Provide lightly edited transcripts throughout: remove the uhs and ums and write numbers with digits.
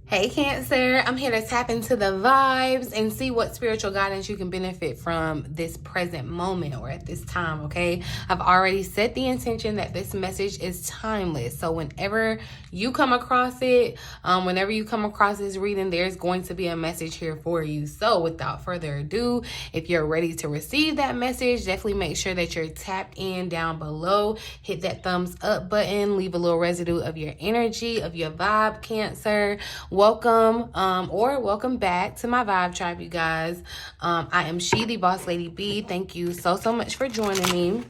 Hey Cancer, I'm here to tap into the vibes and see what spiritual guidance you can benefit from this present moment or at this time, okay? I've already set the intention that this message is timeless. So whenever you come across it, whenever you come across this reading, there's going to be a message here for you. So without further ado, if you're ready to receive that message, definitely make sure that you're tapped in down below. Hit that thumbs up button, leave a little residue of your energy, of your vibe, Cancer. Welcome or welcome back to my vibe tribe, you guys. I am she, the boss lady B. Thank you so much for joining me.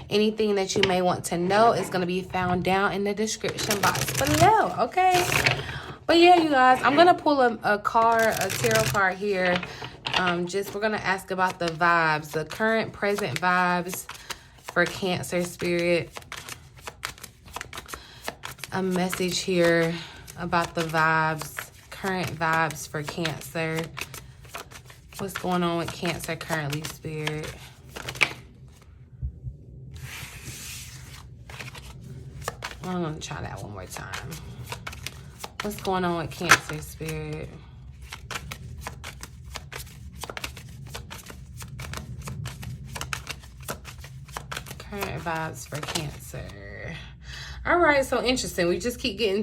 Anything that you may want to know is going to be found down in the description box below, okay? But yeah, you guys, I'm going to pull a tarot card here. We're going to ask about the vibes, the current, present vibes for Cancer spirit. A message here about the vibes, current vibes for Cancer. What's going on with Cancer currently, spirit? I'm going to try that one more time. What's going on with Cancer spirit? Current vibes for Cancer. All right, so interesting. We just keep getting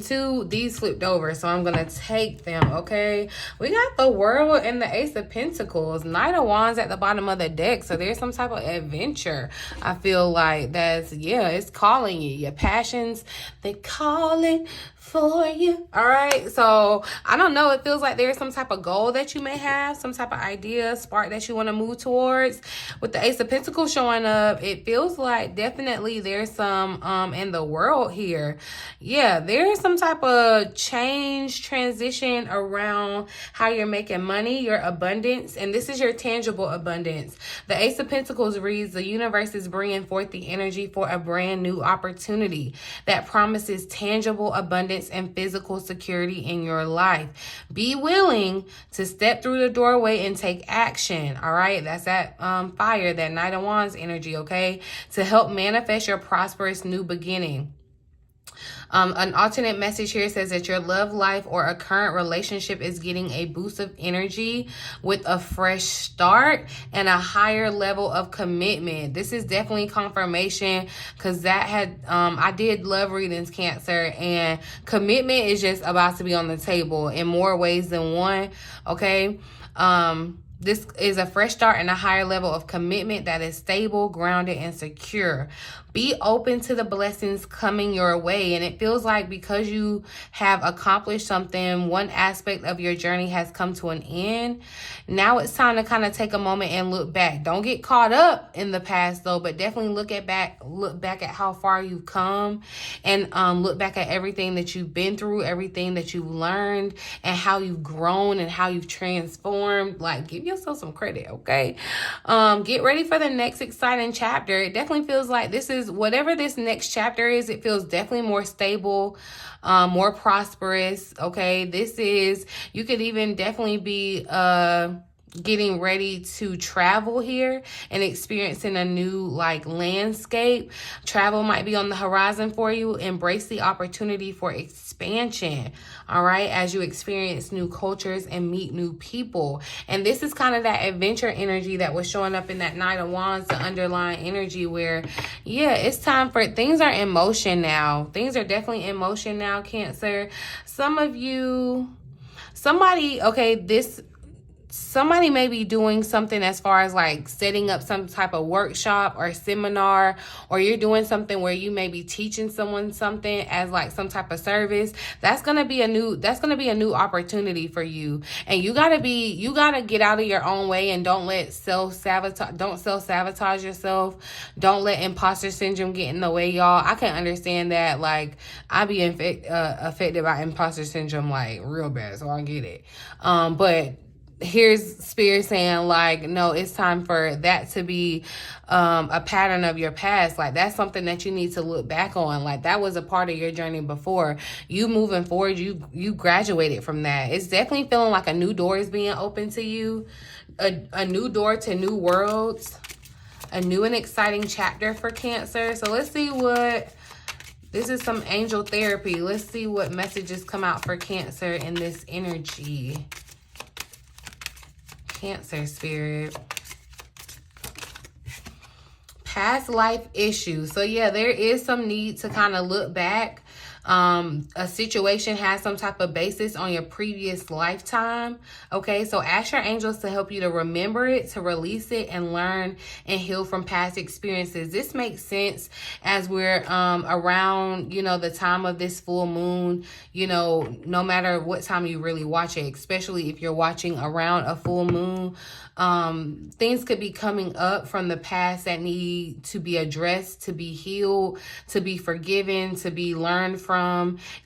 these flipped over, so I'm going to take them, okay? We got the World and the Ace of Pentacles. Knight of Wands at the bottom of the deck, so there's some type of adventure. I feel like it's calling you. Your passions, they calling for you. All right, so I don't know. It feels like there's some type of goal that you may have, some type of idea, spark that you want to move towards. With the Ace of Pentacles showing up, it feels like definitely there's some in the world here. Yeah, there's some type of change, transition around how you're making money, your abundance, and this is your tangible abundance. The Ace of Pentacles reads, the universe is bringing forth the energy for a brand new opportunity that promises tangible abundance and physical security in your life. Be willing to step through the doorway and take action. All right, that's that fire, that Knight of Wands energy, okay, to help manifest your prosperous new beginning. An alternate message here says that your love life or a current relationship is getting a boost of energy with a fresh start and a higher level of commitment. This is definitely confirmation, because that had I did love readings, Cancer, and commitment is just about to be on the table in more ways than one, okay? This is a fresh start and a higher level of commitment that is stable, grounded, and secure. Be open to the blessings coming your way. And it feels like because you have accomplished something, one aspect of your journey has come to an end. Now it's time to kind of take a moment and look back. Don't get caught up in the past though, but definitely look back at how far you've come, and look back at everything that you've been through, everything that you've learned, and how you've grown and how you've transformed. Like, give yourself some credit, okay? Get ready for the next exciting chapter. It definitely feels like this is, whatever this next chapter is, it feels definitely more stable, more prosperous, okay? You could even definitely be getting ready to travel here and experiencing a new landscape. Travel might be on the horizon for you. Embrace the opportunity for expansion, all right, as you experience new cultures and meet new people. And this is kind of that adventure energy that was showing up in that Knight of Wands, the underlying energy where, yeah, it's time for, things are in motion now. Things are definitely in motion now, Cancer. Somebody may be doing something as far as setting up some type of workshop or seminar, or you're doing something where you may be teaching someone something as some type of service. That's going to be a new opportunity for you. And you got to get out of your own way, and don't self-sabotage yourself. Don't let imposter syndrome get in the way, y'all. I can understand that. I be affected by imposter syndrome real bad, so I get it. But here's Spirit saying no, it's time for that to be a pattern of your past. That's something that you need to look back on. That was a part of your journey before. You moving forward, you graduated from that. It's definitely feeling like a new door is being open to you, a new door to new worlds, a new and exciting chapter for Cancer. So let's see what This is some angel therapy. Let's see what messages come out for Cancer in this energy. Cancer spirit. Past life issues. So yeah, there is some need to kind of look back. A situation has some type of basis on your previous lifetime. Okay, so ask your angels to help you to remember it, to release it, and learn and heal from past experiences. This makes sense as we're around, you know, the time of this full moon. You know, no matter what time you really watch it, especially if you're watching around a full moon, things could be coming up from the past that need to be addressed, to be healed, to be forgiven, to be learned from.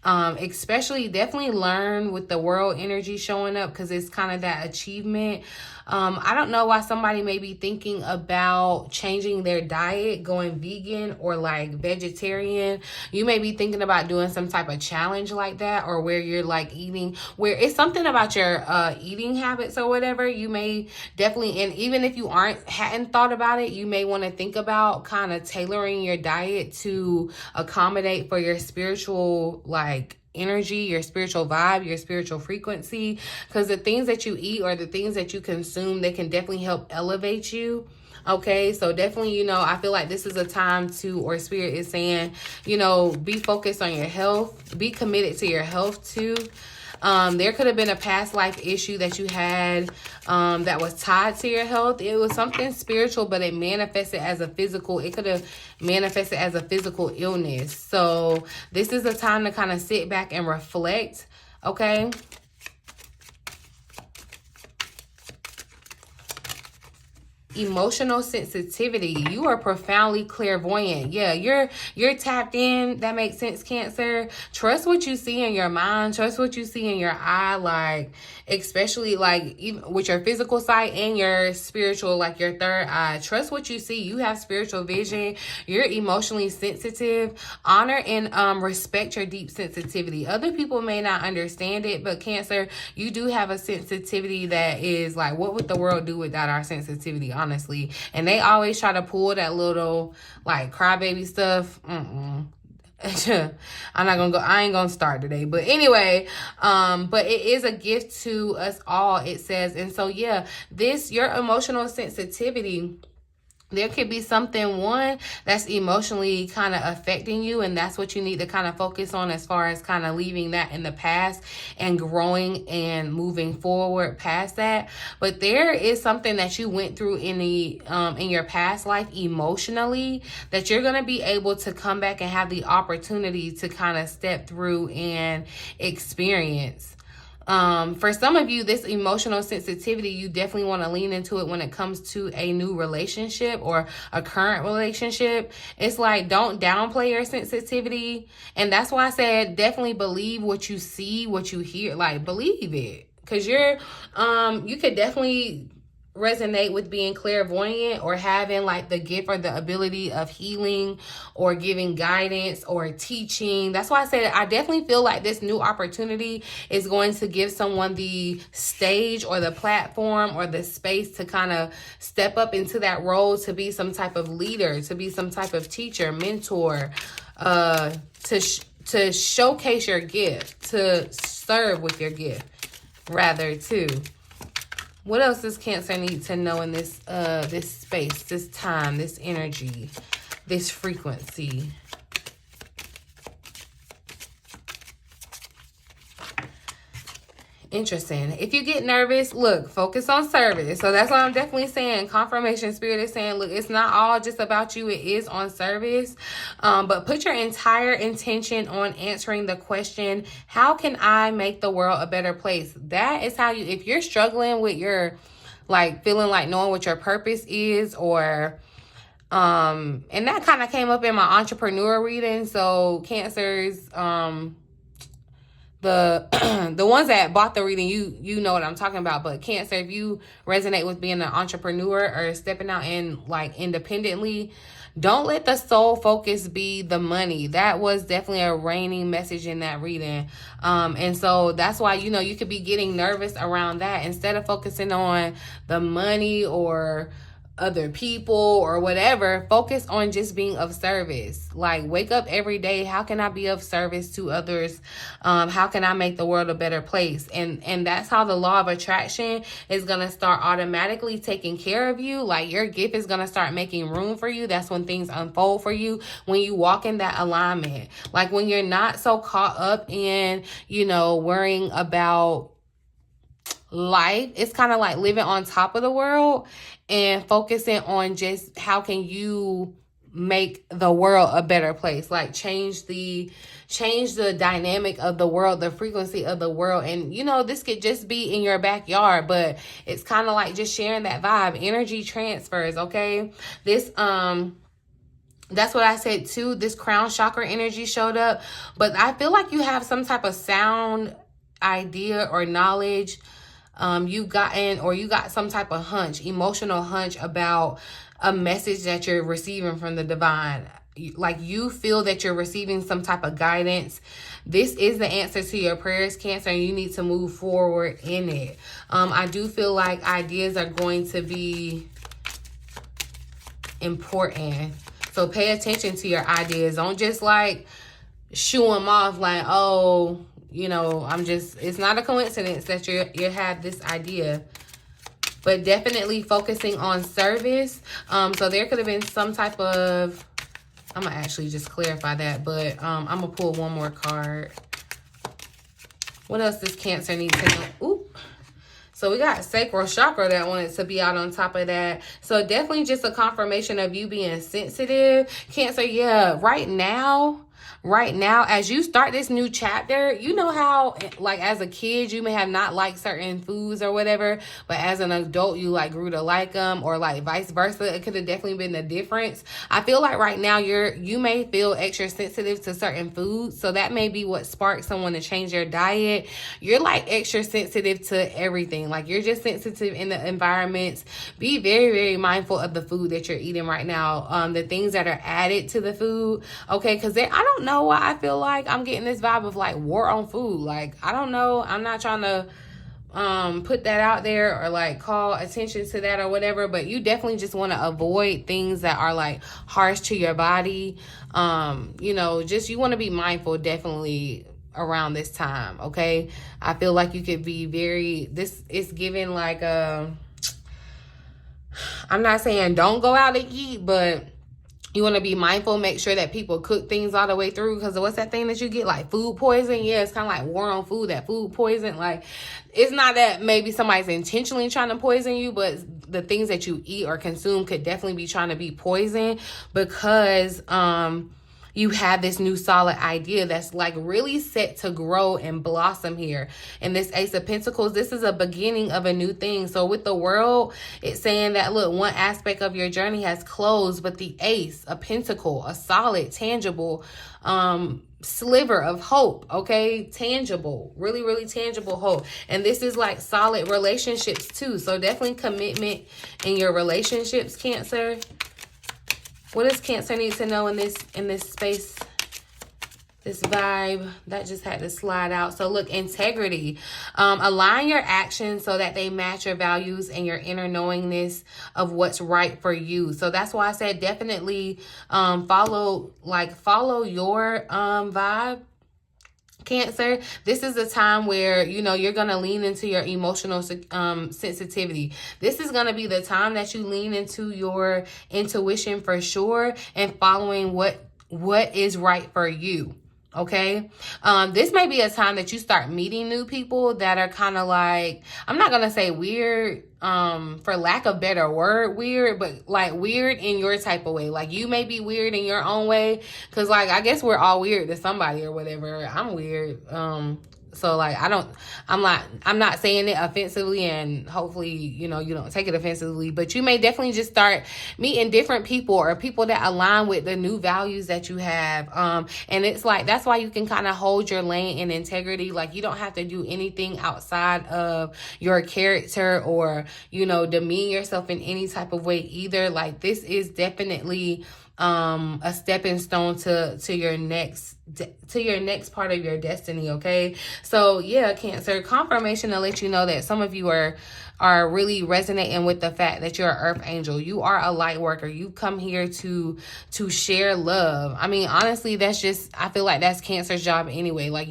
Especially definitely learn with the world energy showing up, because it's kind of that achievement. I don't know why somebody may be thinking about changing their diet, going vegan or like vegetarian. You may be thinking about doing some type of challenge like that, or where you're like eating, where it's something about your eating habits or whatever. You may definitely, and even if you hadn't thought about it, you may want to think about kind of tailoring your diet to accommodate for your spiritual like energy, your spiritual vibe, your spiritual frequency, because the things that you eat or the things that you consume, they can definitely help elevate you. Okay, so definitely, you know, I feel like this is a time to, or spirit is saying, you know, be focused on your health, be committed to your health too. There could have been a past life issue that you had that was tied to your health. It was something spiritual, but it manifested as a physical. It could have manifested as a physical illness. So this is a time to kind of sit back and reflect. Okay. Emotional sensitivity. You are profoundly clairvoyant. Yeah, you're tapped in. That makes sense, Cancer. Trust what you see in your mind. Trust what you see in your eye. Like, especially like even with your physical sight and your spiritual, like your third eye. Trust what you see. You have spiritual vision. You're emotionally sensitive. Honor and respect your deep sensitivity. Other people may not understand it, but Cancer, you do have a sensitivity that is like, what would the world do without our sensitivity? Honestly, and they always try to pull that little like crybaby stuff. I'm not gonna go, I ain't gonna start today, but anyway, but it is a gift to us all, it says. And so yeah, your emotional sensitivity, there could be something, one, that's emotionally kind of affecting you, and that's what you need to kind of focus on as far as kind of leaving that in the past and growing and moving forward past that. But there is something that you went through in your past life emotionally that you're going to be able to come back and have the opportunity to kind of step through and experience. For some of you, this emotional sensitivity, you definitely want to lean into it when it comes to a new relationship or a current relationship. It's like, don't downplay your sensitivity. And that's why I said, definitely believe what you see, what you hear, like believe it. Cause you could definitely resonate with being clairvoyant or having like the gift or the ability of healing or giving guidance or teaching. That's why I said I definitely feel like this new opportunity is going to give someone the stage or the platform or the space to kind of step up into that role, to be some type of leader, to be some type of teacher, mentor, to showcase your gift, to serve with your gift rather too. What else does Cancer need to know in this this space, this time, this energy, this frequency? Interesting. If you get nervous, look, focus on service. So that's what I'm definitely saying. Confirmation spirit is saying, look, it's not all just about you. It is on service. But put your entire intention on answering the question, how can I make the world a better place? That is how if you're struggling with your, like, feeling like knowing what your purpose is, or, and that kind of came up in my entrepreneur reading. So Cancers, the ones that bought the reading, you know what I'm talking about. But Cancer, if you resonate with being an entrepreneur or stepping out in like independently, don't let the sole focus be the money. That was definitely a reigning message in that reading. And so that's why, you know, you could be getting nervous around that instead of focusing on the money or other people or whatever. Focus on just being of service. Like, wake up every day. How can I be of service to others? How can I make the world a better place? And that's how the law of attraction is going to start automatically taking care of you. Like, your gift is going to start making room for you. That's when things unfold for you, when you walk in that alignment. Like, when you're not so caught up in, worrying about life. It's kind of like living on top of the world and focusing on just how can you make the world a better place. Like, change the dynamic of the world, the frequency of the world. And this could just be in your backyard, but it's kind of like just sharing that vibe. Energy transfers, okay? This that's what I said too. This crown chakra energy showed up, but I feel like you have some type of sound idea or knowledge you got some type of hunch, emotional hunch about a message that you're receiving from the divine. Like, you feel that you're receiving some type of guidance. This is the answer to your prayers, Cancer, and you need to move forward in it. I do feel like ideas are going to be important. So pay attention to your ideas. Don't just like shoo them off like, oh, it's not a coincidence that you have this idea. But definitely focusing on service. So there could have been some type of, I'm going to actually just clarify that, but I'm going to pull one more card. What else does Cancer need to know? Oop. So we got sacral chakra that wanted to be out on top of that. So definitely just a confirmation of you being sensitive. Cancer, yeah, right now, as you start this new chapter, you know how, like, as a kid, you may have not liked certain foods or whatever, but as an adult, you like grew to like them, or like vice versa. It could have definitely been the difference. I feel like right now you may feel extra sensitive to certain foods, so that may be what sparks someone to change their diet. You're like extra sensitive to everything. Like, you're just sensitive in the environments. Be very, very mindful of the food that you're eating right now. The things that are added to the food, okay? Because I don't know why I feel like I'm getting this vibe of like war on food. Like, I don't know. I'm not trying to put that out there or like call attention to that or whatever, but you definitely just want to avoid things that are like harsh to your body. Just you want to be mindful definitely around this time, okay? I feel like you could be this is giving like I'm not saying don't go out and eat, but you want to be mindful, make sure that people cook things all the way through, because what's that thing that you get, like food poison? Yeah, it's kind of like war on food, that food poison. Like, it's not that maybe somebody's intentionally trying to poison you, but the things that you eat or consume could definitely be trying to be poison, because you have this new solid idea that's like really set to grow and blossom here. And this Ace of Pentacles, this is a beginning of a new thing. So with the World, it's saying that, look, one aspect of your journey has closed, but the Ace, a Pentacle, a solid, tangible sliver of hope, okay? Tangible, really, really tangible hope. And this is like solid relationships too. So definitely commitment in your relationships, Cancer. What does Cancer need to know in this space, this vibe? That just had to slide out. So look, integrity. Align your actions so that they match your values and your inner knowingness of what's right for you. So that's why I said definitely follow your vibe, Cancer. This is a time where, you're going to lean into your emotional sensitivity. This is going to be the time that you lean into your intuition for sure, and following what is right for you. Okay. This may be a time that you start meeting new people that are kind of like, I'm not going to say weird, for lack of better word, weird, but like weird in your type of way. Like, you may be weird in your own way. Cause like, I guess we're all weird to somebody or whatever. I'm weird. So like, I'm not saying it offensively, and hopefully, you don't take it offensively, but you may definitely just start meeting different people, or people that align with the new values that you have. And it's like, that's why you can kind of hold your lane in integrity. Like, you don't have to do anything outside of your character, or, demean yourself in any type of way either. Like, this is definitely a stepping stone to your next part of your destiny. Okay, so yeah, Cancer, confirmation to let you know that some of you are really resonating with the fact that you're an earth angel. You are a light worker. You come here to share love. I mean, honestly, that's just, I feel like that's Cancer's job anyway. Like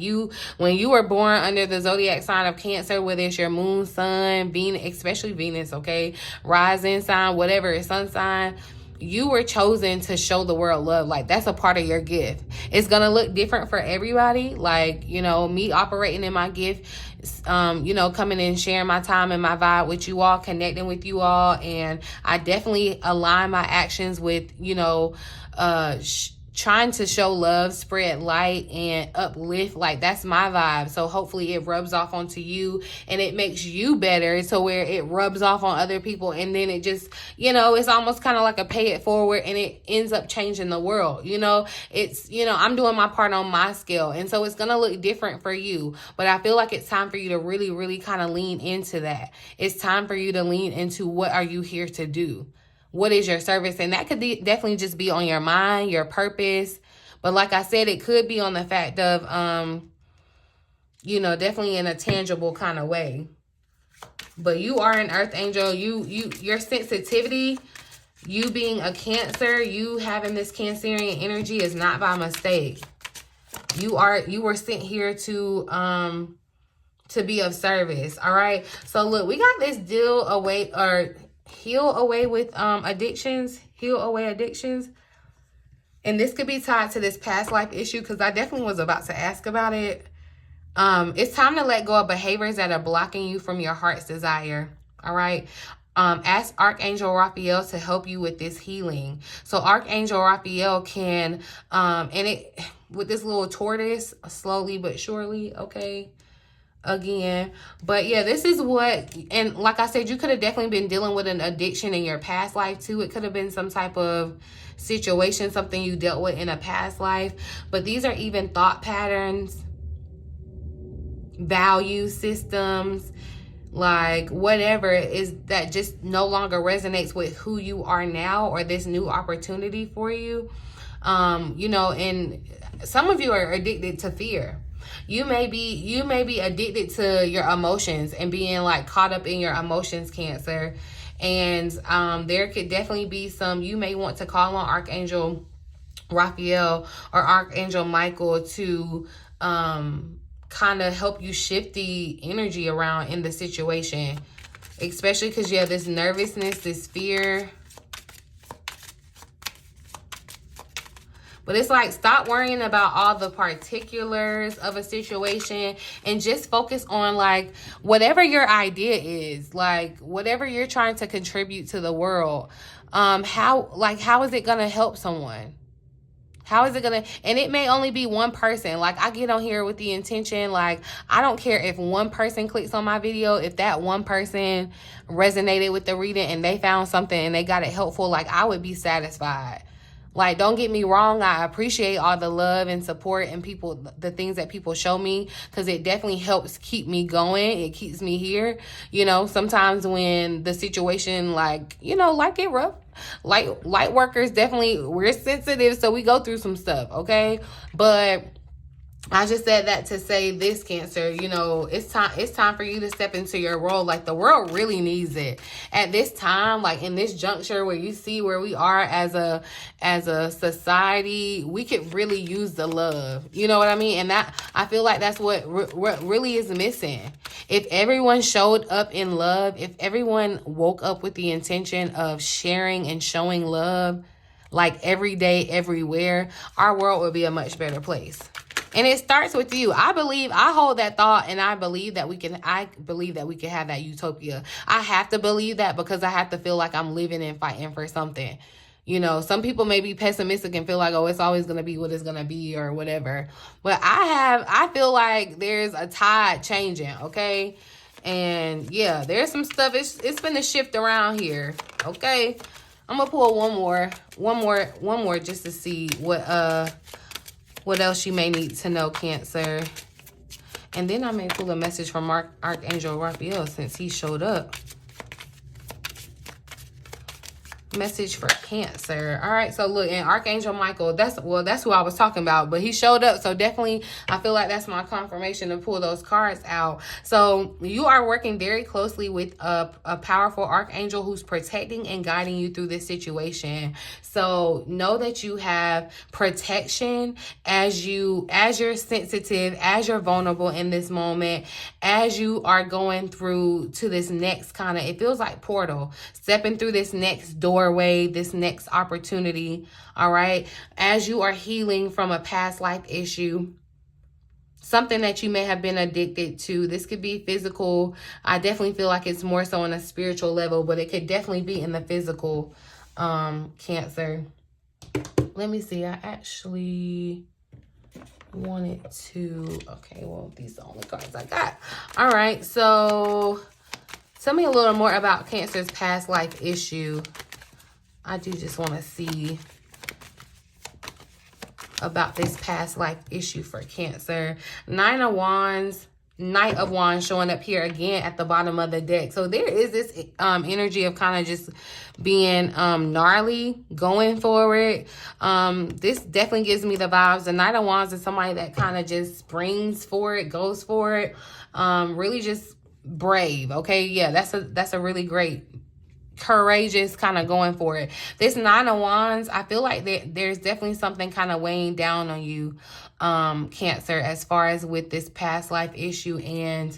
when you were born under the zodiac sign of Cancer, whether it's your moon, sun, Venus, especially Venus, okay, rising sign, whatever, sun sign, you were chosen to show the world love. Like, that's a part of your gift. It's gonna look different for everybody. Like, you know, me operating in my gift, you know, coming and sharing my time and my vibe with you all, connecting with you all, and I definitely align my actions with, you know, trying to show love, spread light, and uplift. Like, that's my vibe. So hopefully it rubs off onto you and it makes you better to where it rubs off on other people. And then it just, you know, it's almost kind of like a pay it forward, and it ends up changing the world. You know, it's, you know, I'm doing my part on my scale. And so it's going to look different for you. But I feel like it's time for you to really, really kind of lean into that. It's time for you to lean into, what are you here to do? What is your service? And that could definitely just be on your mind, your purpose. But like I said, it could be on the fact of, you know, definitely in a tangible kind of way. But you are an earth angel. Your sensitivity, you being a Cancer, you having this Cancerian energy is not by mistake. You were sent here to be of service. All right. So look, we got this heal away with addictions. Heal away addictions. And this could be tied to this past life issue, because I definitely was about to ask about it. It's time to let go of behaviors that are blocking you from your heart's desire. All right. Ask Archangel Raphael to help you with this healing. So Archangel Raphael can, with this little tortoise, slowly but surely, okay, again. But yeah, this is what, and like I said, you could have definitely been dealing with an addiction in your past life too. It could have been some type of situation, something you dealt with in a past life. But these are even thought patterns, value systems, like whatever is that just no longer resonates with who you are now, or this new opportunity for you. You know, and some of you are addicted to fear. You may be addicted to your emotions and being like caught up in your emotions, Cancer. And there could definitely be some, you may want to call on Archangel Raphael or Archangel Michael to kind of help you shift the energy around in the situation. Especially because you have this nervousness, this fear. But it's like, stop worrying about all the particulars of a situation and just focus on like whatever your idea is, like whatever you're trying to contribute to the world. How is it going to help someone? How is it going to, and it may only be one person. Like, I get on here with the intention, like, I don't care if one person clicks on my video, if that one person resonated with the reading and they found something and they got it helpful, like, I would be satisfied. Like, don't get me wrong, I appreciate all the love and support and people, the things that people show me, because it definitely helps keep me going. It keeps me here. You know, sometimes when the situation, like, you know, like get rough, light workers, definitely, we're sensitive, so we go through some stuff, okay? But I just said that to say this, Cancer, you know, it's time for you to step into your role. Like, the world really needs it at this time, like in this juncture where you see where we are as a society. We could really use the love, you know what I mean? And that, I feel like that's what really is missing. If everyone showed up in love, if everyone woke up with the intention of sharing and showing love, like every day, everywhere, our world would be a much better place. And it starts with you. I hold that thought, and I believe that we can have that utopia. I have to believe that because I have to feel like I'm living and fighting for something. You know, some people may be pessimistic and feel like, oh, it's always going to be what it's going to be or whatever. But I feel like there's a tide changing, okay? And yeah, there's some stuff. It's been a shift around here, okay? I'm going to pull one more just to see what else you may need to know, Cancer. And then I may pull a message from Archangel Raphael since he showed up. message for Cancer. All right, so look, and Archangel Michael, that's who I was talking about, but he showed up, so definitely I feel like that's my confirmation to pull those cards out. So you are working very closely with a powerful archangel who's protecting and guiding you through this situation. So know that you have protection as you're sensitive, as you're vulnerable in this moment, as you are going through to this next kind of, it feels like portal, stepping through this next doorway, this next opportunity. All right, as you are healing from a past life issue, something that you may have been addicted to. This could be physical. I definitely feel like it's more so on a spiritual level, but it could definitely be in the physical, Cancer. Let me see. I actually wanted to, okay, well, these are the only cards I got. All right, so tell me a little more about Cancer's past life issue. I do just want to see about this past life issue for Cancer. Nine of Wands, Knight of Wands showing up here again at the bottom of the deck. So there is this energy of kind of just being gnarly, going forward. This definitely gives me the vibes. The Knight of Wands is somebody that kind of just springs for it, goes for it. Really just brave. Okay, yeah, that's a really great, courageous kind of going for it. This Nine of Wands, I feel like there's definitely something kind of weighing down on you, Cancer, as far as with this past life issue, and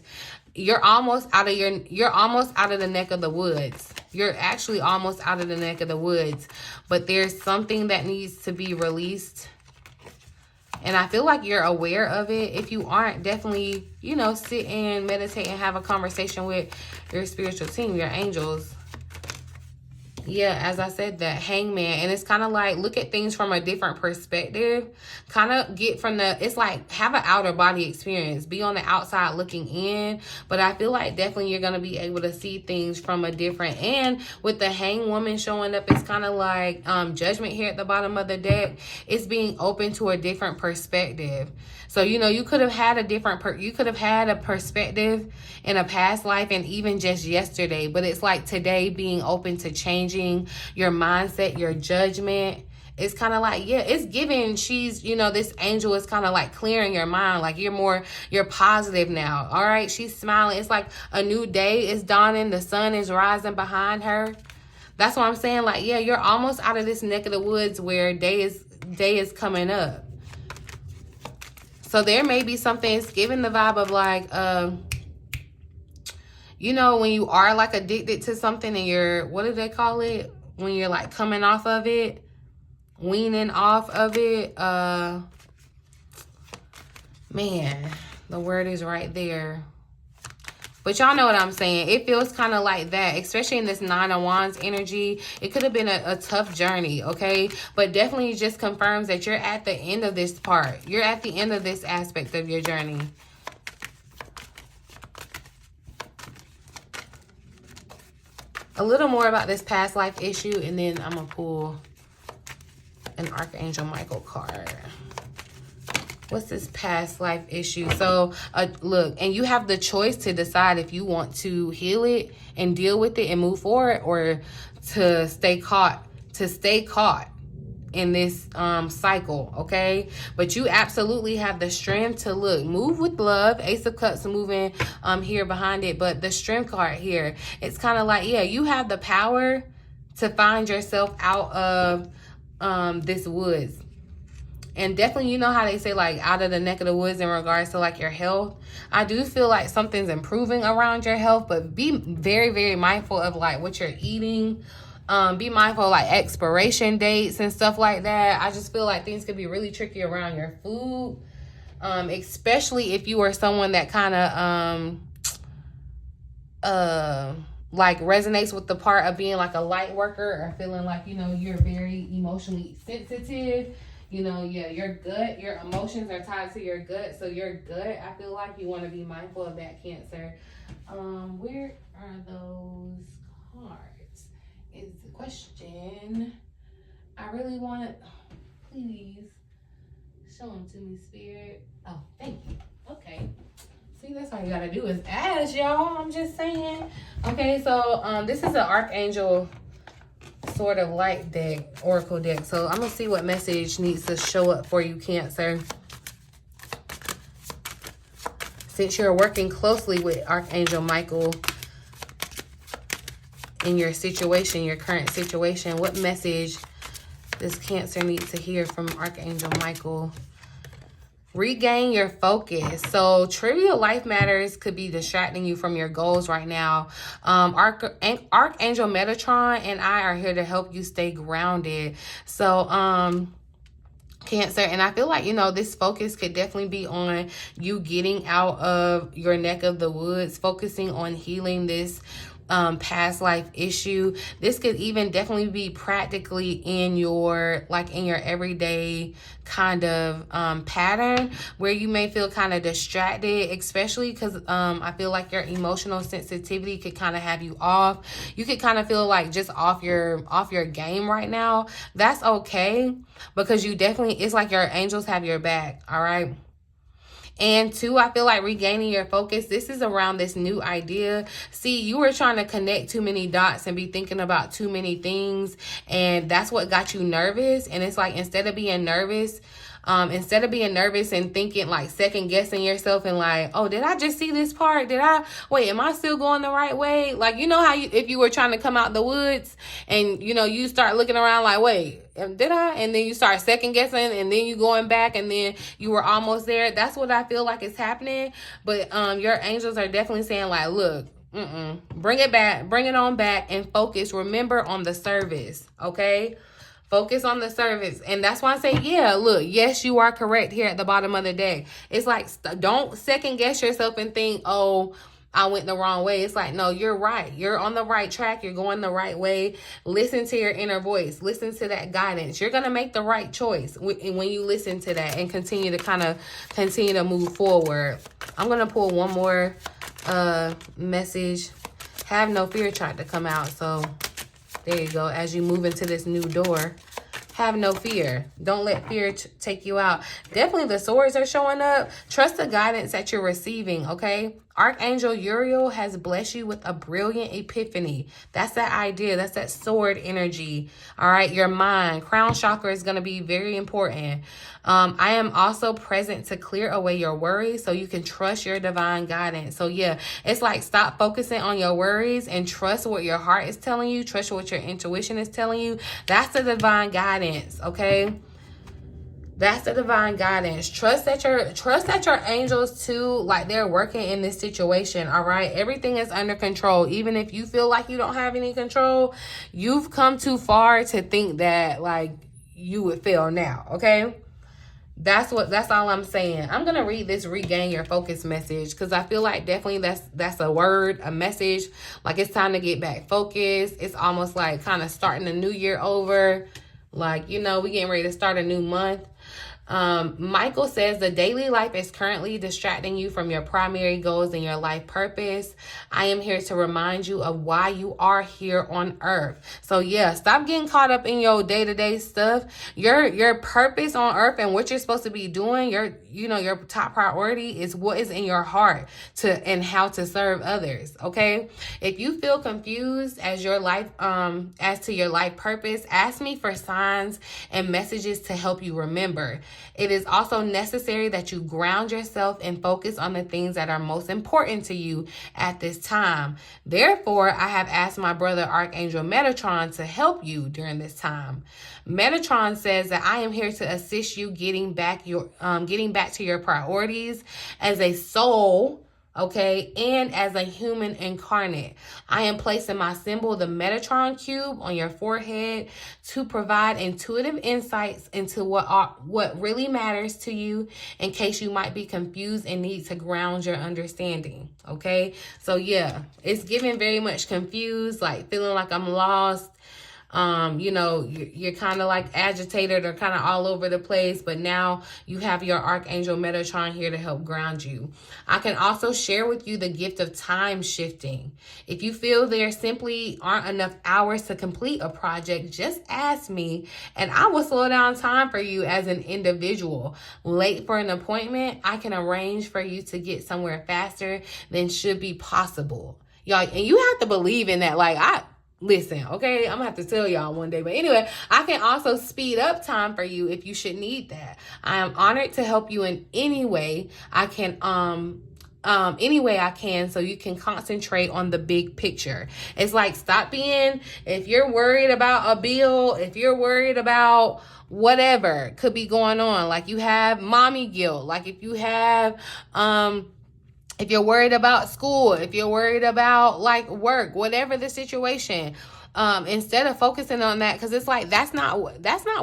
you're almost out of the neck of the woods. You're actually almost out of the neck of the woods, but there's something that needs to be released. And I feel like you're aware of it. If you aren't, definitely, sit and meditate and have a conversation with your spiritual team, your angels. Yeah, as I said, that Hangman. And it's kind of like, look at things from a different perspective. Kind of get from it's like, have an outer body experience. Be on the outside looking in. But I feel like definitely you're going to be able to see things from a different, and with the Hanged Woman showing up, it's kind of like Judgment here at the bottom of the deck. It's being open to a different perspective. So, you could have had a perspective in a past life and even just yesterday, but it's like today being open to changing your mindset, your judgment. It's kind of like, yeah, it's giving, this angel is kind of like clearing your mind. Like you're positive now. All right. She's smiling. It's like a new day is dawning. The sun is rising behind her. That's what I'm saying. Like, yeah, you're almost out of this neck of the woods where day is coming up. So there may be something, it's giving the vibe of like, when you are like addicted to something and you're, what do they call it? When you're like coming off of it, weaning off of it. Man, the word is right there. But y'all know what I'm saying. It feels kind of like that, especially in this Nine of Wands energy. It could have been a tough journey, okay? But definitely just confirms that you're at the end of this part. You're at the end of this aspect of your journey. A little more about this past life issue, and then I'm going to pull an Archangel Michael card. What's this past life issue? So, look, and you have the choice to decide if you want to heal it and deal with it and move forward, or to stay caught in this cycle, okay? But you absolutely have the strength to move with love. Ace of Cups moving here behind it, but the strength card here, it's kind of like, yeah, you have the power to find yourself out of this woods. And definitely, how they say, like, out of the neck of the woods in regards to, like, your health. I do feel like something's improving around your health, but be very, very mindful of, like, what you're eating. Be mindful of, like, expiration dates and stuff like that. I just feel like things could be really tricky around your food, especially if you are someone that kind of, like, resonates with the part of being, like, a light worker, or feeling like, you're very emotionally sensitive. Yeah, your gut, your emotions are tied to your gut. So your gut, I feel like you want to be mindful of that, Cancer. Where are those cards? Is the question. I really want to, please show them to me, Spirit. Oh, thank you. Okay. See, that's all you got to do is ask, y'all. I'm just saying. Okay, so this is an Archangel Sword of Light deck, Oracle deck. So I'm going to see what message needs to show up for you, Cancer. Since you're working closely with Archangel Michael in your situation, your current situation, what message does Cancer need to hear from Archangel Michael? Regain your focus. So trivial life matters could be distracting you from your goals right now. Archangel Metatron and I are here to help you stay grounded. So Cancer, and I feel like, you know, this focus could definitely be on you getting out of your neck of the woods, focusing on healing this past life issue. This could even definitely be practically in your, like in your everyday kind of pattern where you may feel kind of distracted, especially because I feel like your emotional sensitivity could kind of have you off. You could kind of feel like just off your game right now. That's okay, because you definitely, it's like your angels have your back. All right. And two, I feel like regaining your focus, this is around this new idea. See, you were trying to connect too many dots and be thinking about too many things, and that's what got you nervous. And it's like, instead of being nervous and thinking, like second guessing yourself and like, oh, did I just see this part? Wait, am I still going the right way? Like, you know how if you were trying to come out the woods and, you know, you start looking around like, wait, did I? And then you start second guessing and then you going back and then you were almost there. That's what I feel like is happening. But your angels are definitely saying like, look, bring it back, bring it on back and focus. Remember on the service, okay? Focus on the service. And that's why I say, yeah, look, yes, you are correct here at the bottom of the deck. It's like, don't second guess yourself and think, oh, I went the wrong way. It's like, no, you're right. You're on the right track. You're going the right way. Listen to your inner voice. Listen to that guidance. You're going to make the right choice when you listen to that and continue to move forward. I'm going to pull one more message. Have no fear tried to come out. So there you go. As you move into this new door, have no fear. Don't let fear take you out. Definitely the swords are showing up. Trust the guidance that you're receiving, okay? Archangel Uriel has blessed you with a brilliant epiphany. That's that idea. That's that sword energy. All right. Your mind, crown chakra is going to be very important. I am also present to clear away your worries so you can trust your divine guidance. So yeah, it's like, stop focusing on your worries and trust what your heart is telling you. Trust what your intuition is telling you. That's the divine guidance. Okay. That's the divine guidance. Trust that your angels too, like they're working in this situation. All right. Everything is under control. Even if you feel like you don't have any control, you've come too far to think that like you would fail now. Okay. That's all I'm saying. I'm going to read this regain your focus message because I feel like definitely that's a word, a message. Like it's time to get back focused. It's almost like kind of starting the new year over. Like, you know, we getting ready to start a new month. Michael says the daily life is currently distracting you from your primary goals and your life purpose. I am here to remind you of why you are here on earth. So yeah, stop getting caught up in your day-to-day stuff. Your purpose on earth and what you're supposed to be doing, your top priority is what is in your heart and how to serve others. Okay. If you feel confused as to your life purpose, ask me for signs and messages to help you remember. It is also necessary that you ground yourself and focus on the things that are most important to you at this time. Therefore, I have asked my brother Archangel Metatron to help you during this time. Metatron says that I am here to assist you getting back to your priorities as a soul. Okay, and as a human incarnate. I am placing my symbol, the Metatron cube, on your forehead to provide intuitive insights into what really matters to you in case you might be confused and need to ground your understanding. Okay, so yeah, it's giving very much confused, like feeling like I'm lost. You're kind of like agitated or kind of all over the place, but now you have your Archangel Metatron here to help ground you. I can also share with you the gift of time shifting. If you feel there simply aren't enough hours to complete a project, just ask me and I will slow down time for you as an individual. Late for an appointment, I can arrange for you to get somewhere faster than should be possible. Y'all, and you have to believe in that. Like, Listen, okay, I'm gonna have to tell y'all one day. But anyway, I can also speed up time for you if you should need that. I am honored to help you in any way I can, any way I can, so you can concentrate on the big picture. It's like, stop being, if you're worried about a bill, if you're worried about whatever could be going on, like you have mommy guilt, like if you have, if you're worried about school, if you're worried about like work, whatever the situation, instead of focusing on that, because it's like, that's not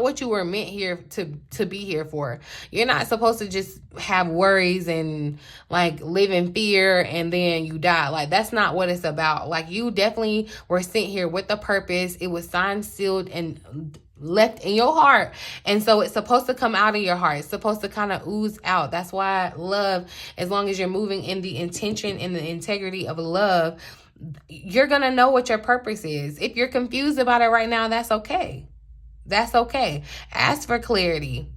what you were meant here to be here for. You're not supposed to just have worries and like live in fear and then you die. Like, that's not what it's about. Like, you definitely were sent here with a purpose. It was signed, sealed, and left in your heart, and so it's supposed to come out of your heart. It's supposed to kind of ooze out. That's why love, as long as you're moving in the intention and the integrity of love, you're gonna know what your purpose is. If you're confused about it right now, that's okay. That's okay. Ask for clarity.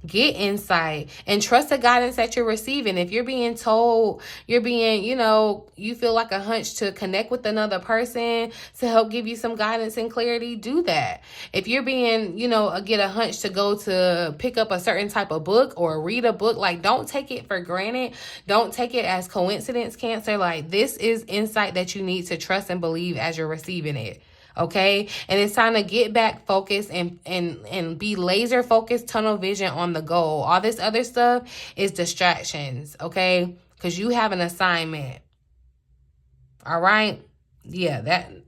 Get insight and trust the guidance that you're receiving. If you're being told, you're being, you feel like a hunch to connect with another person to help give you some guidance and clarity, do that. If you're being, get a hunch to go to pick up a certain type of book or read a book, like, don't take it for granted. Don't take it as coincidence, Cancer. Like, this is insight that you need to trust and believe as you're receiving it. Okay, and it's time to get back focused and be laser focused, tunnel vision on the goal. All this other stuff is distractions, okay? Because you have an assignment. All right. Yeah,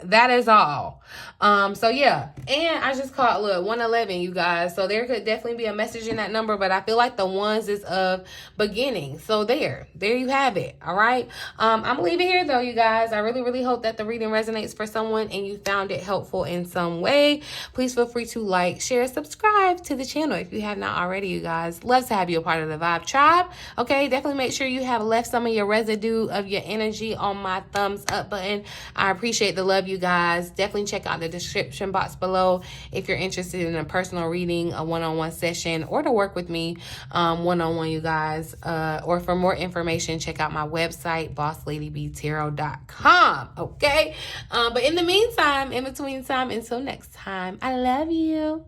that is all. So yeah, and I just caught, look, 111, you guys. So there could definitely be a message in that number, but I feel like the ones is of beginning. So there you have it. All right. I'm gonna leave it here though, you guys. I really, really hope that the reading resonates for someone and you found it helpful in some way. Please feel free to like, share, subscribe to the channel if you have not already, you guys. Love to have you a part of the Vibe Tribe. Okay, definitely make sure you have left some of your residue of your energy on my thumbs up button. I appreciate the love, you guys. Definitely check out the description box below if you're interested in a personal reading, a one-on-one session, or to work with me one-on-one, you guys. Or for more information, check out my website, bossladybtarot.com. Okay? But in the meantime, in between time, until next time, I love you.